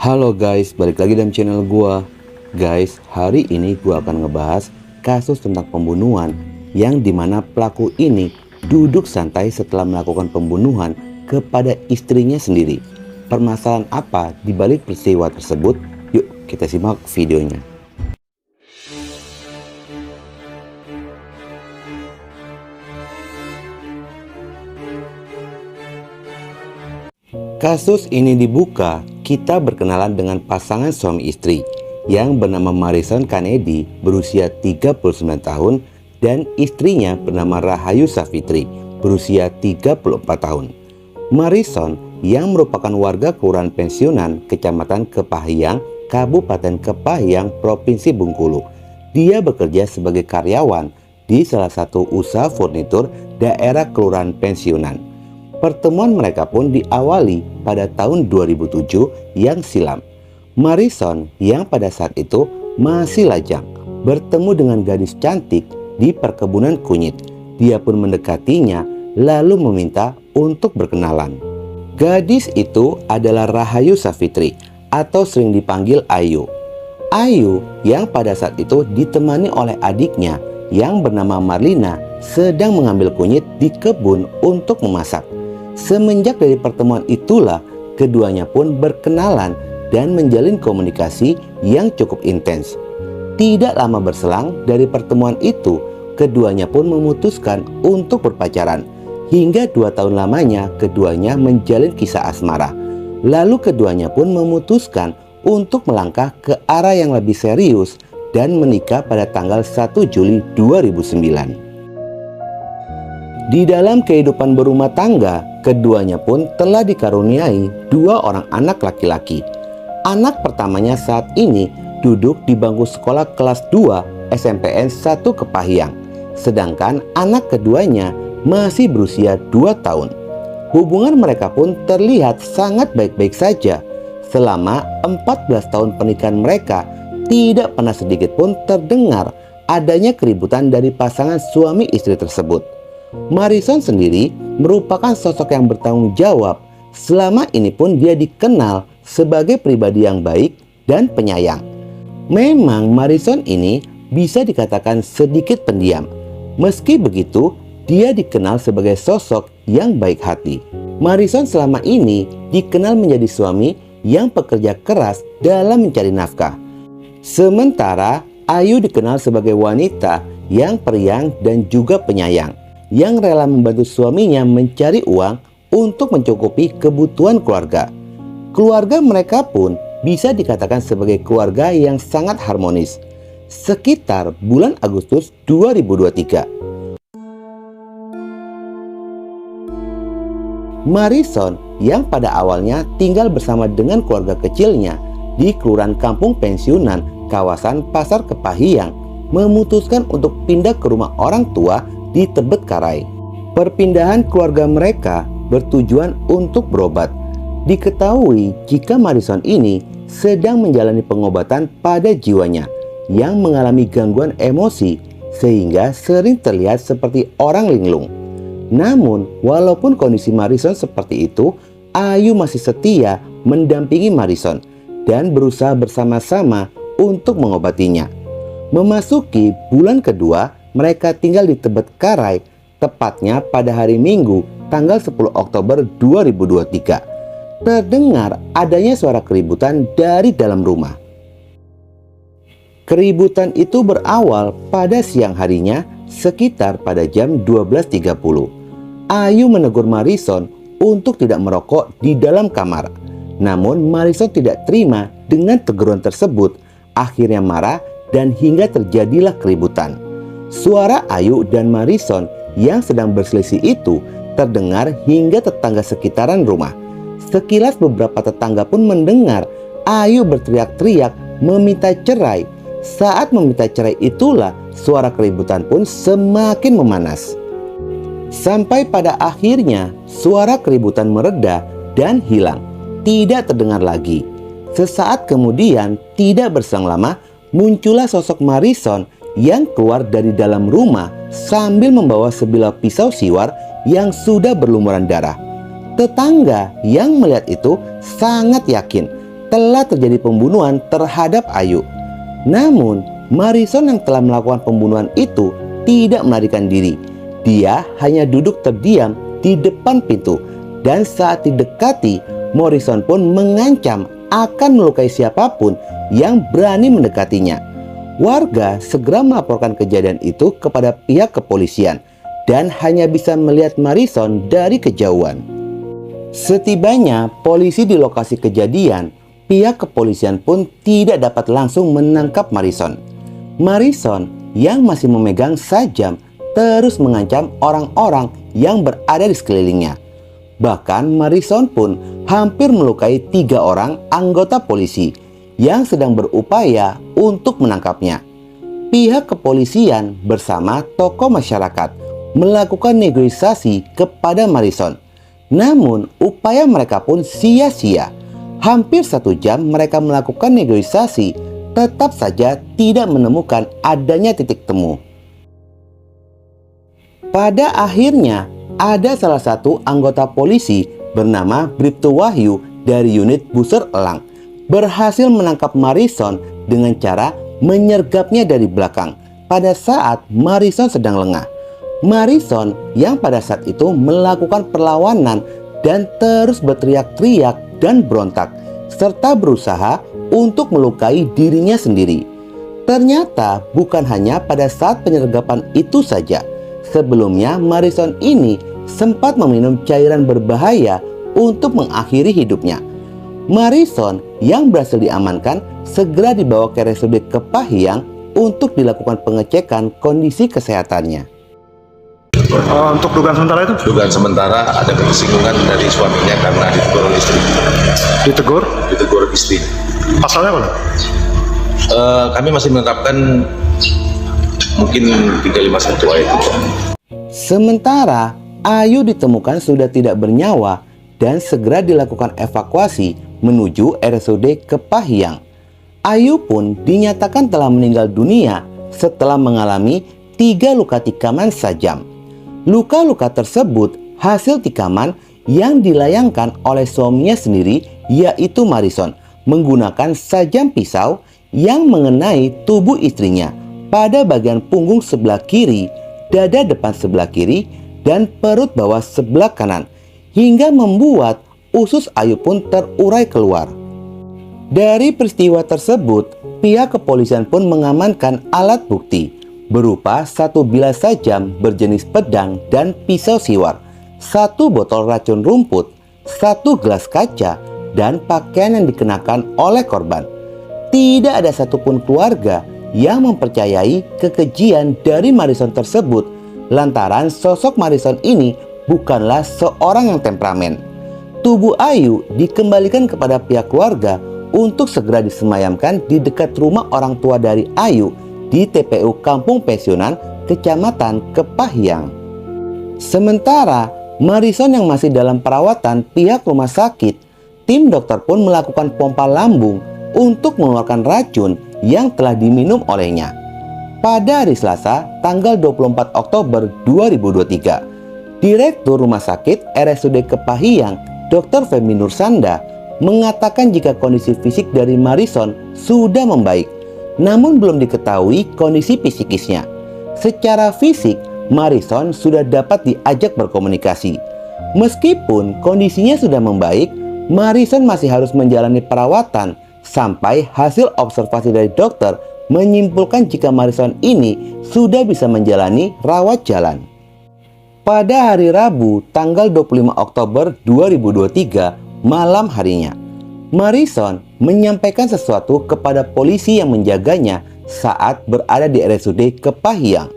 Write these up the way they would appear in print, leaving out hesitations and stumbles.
Halo guys, balik lagi dalam channel gua. Guys, hari ini gua akan ngebahas kasus tentang pembunuhan yang dimana pelaku ini duduk santai setelah melakukan pembunuhan kepada istrinya sendiri. Permasalahan apa di balik peristiwa tersebut? Yuk kita simak videonya. Kasus ini dibuka, kita berkenalan dengan pasangan suami istri yang bernama Marison Kennedy berusia 39 tahun dan istrinya bernama Rahayu Savitri berusia 34 tahun. Marison yang merupakan warga kelurahan pensiunan Kecamatan Kepahyang, Kabupaten Kepahyang, Provinsi Bengkulu. Dia bekerja sebagai karyawan di salah satu usaha furnitur daerah kelurahan pensiunan. Pertemuan mereka pun diawali pada tahun 2007 yang silam. Marison yang pada saat itu masih lajang bertemu dengan gadis cantik di perkebunan kunyit. Dia pun mendekatinya lalu meminta untuk berkenalan. Gadis itu adalah Rahayu Savitri atau sering dipanggil Ayu. Ayu yang pada saat itu ditemani oleh adiknya yang bernama Marlina sedang mengambil kunyit di kebun untuk memasak. Semenjak dari pertemuan itulah keduanya pun berkenalan dan menjalin komunikasi yang cukup intens. Tidak lama berselang dari pertemuan itu, keduanya pun memutuskan untuk berpacaran. Hingga 2 tahun lamanya keduanya menjalin kisah asmara. Lalu keduanya pun memutuskan untuk melangkah ke arah yang lebih serius dan menikah pada tanggal 1 Juli 2009. Di dalam kehidupan berumah tangga, keduanya pun telah dikaruniai 2 orang anak laki-laki. Anak pertamanya saat ini duduk di bangku sekolah kelas 2 SMPN 1 Kepahyang. Sedangkan anak keduanya masih berusia 2 tahun. Hubungan mereka pun terlihat sangat baik-baik saja. Selama 14 tahun pernikahan mereka, tidak pernah sedikit pun terdengar adanya keributan dari pasangan suami istri tersebut. Marison sendiri merupakan sosok yang bertanggung jawab. Selama ini pun dia dikenal sebagai pribadi yang baik dan penyayang. Memang Marison ini bisa dikatakan sedikit pendiam. Meski begitu, dia dikenal sebagai sosok yang baik hati. Marison selama ini dikenal menjadi suami yang pekerja keras dalam mencari nafkah. Sementara Ayu dikenal sebagai wanita yang periang dan juga penyayang, yang rela membantu suaminya mencari uang untuk mencukupi kebutuhan keluarga. Keluarga mereka pun bisa dikatakan sebagai keluarga yang sangat harmonis. Sekitar bulan Agustus 2023, Marison yang pada awalnya tinggal bersama dengan keluarga kecilnya di Kelurahan Kampung Pensiunan, kawasan Pasar Kepahyang, memutuskan untuk pindah ke rumah orang tua di Tebet Karai. Perpindahan keluarga mereka bertujuan untuk berobat. Diketahui jika Marison ini sedang menjalani pengobatan pada jiwanya yang mengalami gangguan emosi sehingga sering terlihat seperti orang linglung. Namun walaupun kondisi Marison seperti itu, Ayu masih setia mendampingi Marison dan berusaha bersama-sama untuk mengobatinya. Memasuki bulan kedua, mereka tinggal di Tebet Karai, tepatnya pada hari Minggu tanggal 10 Oktober 2023. Terdengar adanya suara keributan dari dalam rumah. Keributan itu berawal pada siang harinya sekitar pada jam 12.30. Ayu menegur Marison untuk tidak merokok di dalam kamar. Namun Marison tidak terima dengan teguran tersebut. Akhirnya marah dan hingga terjadilah keributan. Suara Ayu dan Marison yang sedang berselisih itu terdengar hingga tetangga sekitaran rumah. Sekilas beberapa tetangga pun mendengar Ayu berteriak-teriak meminta cerai. Saat meminta cerai itulah suara keributan pun semakin memanas. Sampai pada akhirnya suara keributan mereda dan hilang. Tidak terdengar lagi. Sesaat kemudian, tidak berselang lama, muncullah sosok Marison yang keluar dari dalam rumah sambil membawa sebilah pisau siwar yang sudah berlumuran darah. Tetangga yang melihat itu sangat yakin telah terjadi pembunuhan terhadap Ayu. Namun, Marison yang telah melakukan pembunuhan itu tidak melarikan diri. Dia hanya duduk terdiam di depan pintu, dan saat didekati, Morrison pun mengancam akan melukai siapapun yang berani mendekatinya. Warga segera melaporkan kejadian itu kepada pihak kepolisian dan hanya bisa melihat Marison dari kejauhan. Setibanya polisi di lokasi kejadian, pihak kepolisian pun tidak dapat langsung menangkap Marison. Marison yang masih memegang sajam terus mengancam orang-orang yang berada di sekelilingnya. Bahkan Marison pun hampir melukai 3 orang anggota polisi yang sedang berupaya untuk menangkapnya. Pihak kepolisian bersama tokoh masyarakat melakukan negosiasi kepada Marison. Namun upaya mereka pun sia-sia. Hampir 1 jam mereka melakukan negosiasi, tetap saja tidak menemukan adanya titik temu. Pada akhirnya, ada salah satu anggota polisi bernama Bribtu Wahyu dari unit Buser Elang berhasil menangkap Marison dengan cara menyergapnya dari belakang pada saat Marison sedang lengah. Marison yang pada saat itu melakukan perlawanan dan terus berteriak-teriak dan berontak serta berusaha untuk melukai dirinya sendiri. Ternyata bukan hanya pada saat penyergapan itu saja. Sebelumnya Marison ini sempat meminum cairan berbahaya untuk mengakhiri hidupnya. Marison yang berhasil diamankan segera dibawa ke RSUD Kepahyang untuk dilakukan pengecekan kondisi kesehatannya. Untuk dugaan sementara itu? Dugaan sementara ada kesinggungan dari suaminya karena ditegur oleh istri. Ditegur? Ditegur istri. Pasalnya apa? Kami masih menetapkan mungkin 351 ayat itu. Sementara Ayu ditemukan sudah tidak bernyawa dan segera dilakukan evakuasi menuju RSUD Kepahyang. Ayu pun dinyatakan telah meninggal dunia setelah mengalami 3 luka tikaman sajam. Luka-luka tersebut hasil tikaman yang dilayangkan oleh suaminya sendiri, yaitu Marison, menggunakan sajam pisau yang mengenai tubuh istrinya pada bagian punggung sebelah kiri, dada depan sebelah kiri, dan perut bawah sebelah kanan, hingga membuat usus Ayu pun terurai keluar. Dari peristiwa tersebut, pihak kepolisian pun mengamankan alat bukti berupa 1 bilas sajam berjenis pedang dan pisau siwar, 1 botol racun rumput, 1 gelas kaca, dan pakaian yang dikenakan oleh korban. Tidak ada satupun keluarga yang mempercayai kekejian dari Marison tersebut lantaran sosok Marison ini bukanlah seorang yang temperamen. Tubuh Ayu dikembalikan kepada pihak keluarga untuk segera disemayamkan di dekat rumah orang tua dari Ayu di TPU Kampung Pensiunan, Kecamatan Kepahyang. Sementara Marison yang masih dalam perawatan pihak rumah sakit, tim dokter pun melakukan pompa lambung untuk mengeluarkan racun yang telah diminum olehnya. Pada hari Selasa, tanggal 24 Oktober 2023, Direktur Rumah Sakit RSUD Kepahyang, Dr. Femi Nursanda, mengatakan jika kondisi fisik dari Marison sudah membaik, namun belum diketahui kondisi psikisnya. Secara fisik, Marison sudah dapat diajak berkomunikasi. Meskipun kondisinya sudah membaik, Marison masih harus menjalani perawatan sampai hasil observasi dari dokter menyimpulkan jika Marison ini sudah bisa menjalani rawat jalan. Pada hari Rabu, tanggal 25 Oktober 2023, malam harinya, Marison menyampaikan sesuatu kepada polisi yang menjaganya saat berada di RSUD Kepahyang.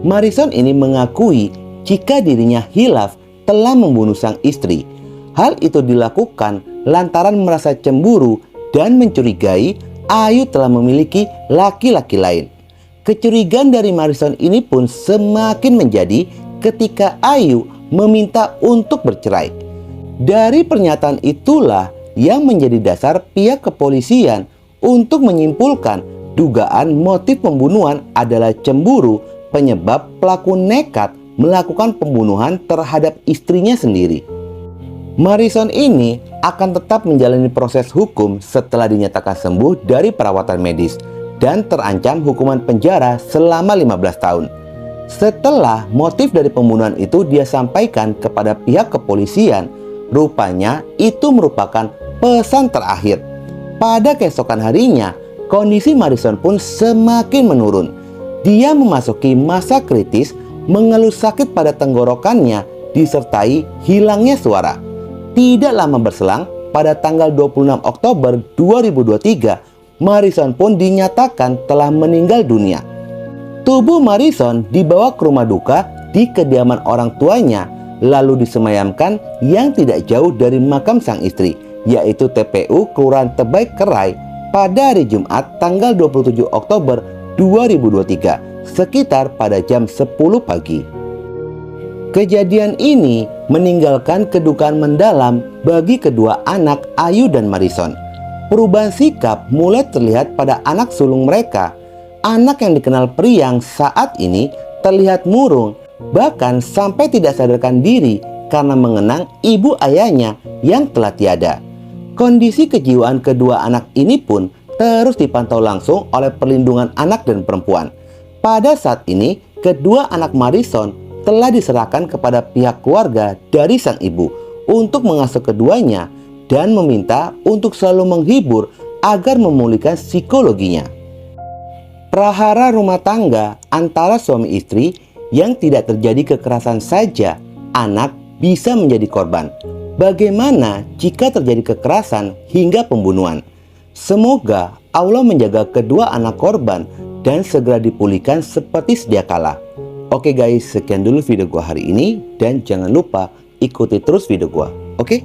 Marison ini mengakui jika dirinya hilaf telah membunuh sang istri. Hal itu dilakukan lantaran merasa cemburu dan mencurigai Ayu telah memiliki laki-laki lain. Kecurigaan dari Marison ini pun semakin menjadi ketika Ayu meminta untuk bercerai. Dari pernyataan itulah yang menjadi dasar pihak kepolisian untuk menyimpulkan dugaan motif pembunuhan adalah cemburu penyebab pelaku nekat melakukan pembunuhan terhadap istrinya sendiri. Marison ini akan tetap menjalani proses hukum setelah dinyatakan sembuh dari perawatan medis dan terancam hukuman penjara selama 15 tahun. Setelah motif dari pembunuhan itu dia sampaikan kepada pihak kepolisian, rupanya itu merupakan pesan terakhir. Pada keesokan harinya, kondisi Marison pun semakin menurun. Dia memasuki masa kritis, mengeluh sakit pada tenggorokannya, disertai hilangnya suara. Tidak lama berselang, pada tanggal 26 Oktober 2023, Marison pun dinyatakan telah meninggal dunia. Tubuh Marison dibawa ke rumah duka di kediaman orang tuanya, lalu disemayamkan yang tidak jauh dari makam sang istri, yaitu TPU Kelurahan Tebay Kerai pada hari Jumat tanggal 27 Oktober 2023, sekitar pada jam 10 pagi. Kejadian ini meninggalkan kedukaan mendalam bagi kedua anak Ayu dan Marison. Perubahan sikap mulai terlihat pada anak sulung mereka. Anak yang dikenal periang saat ini terlihat murung, bahkan sampai tidak sadarkan diri karena mengenang ibu ayahnya yang telah tiada. Kondisi kejiwaan kedua anak ini pun terus dipantau langsung oleh Perlindungan Anak dan Perempuan. Pada saat ini, kedua anak Marison telah diserahkan kepada pihak keluarga dari sang ibu untuk mengasuh keduanya dan meminta untuk selalu menghibur agar memulihkan psikologinya. Prahara rumah tangga antara suami istri yang tidak terjadi kekerasan saja, anak bisa menjadi korban. Bagaimana jika terjadi kekerasan hingga pembunuhan? Semoga Allah menjaga kedua anak korban dan segera dipulihkan seperti sedia kala. Oke guys, sekian dulu video gua hari ini dan jangan lupa ikuti terus video gua. Oke?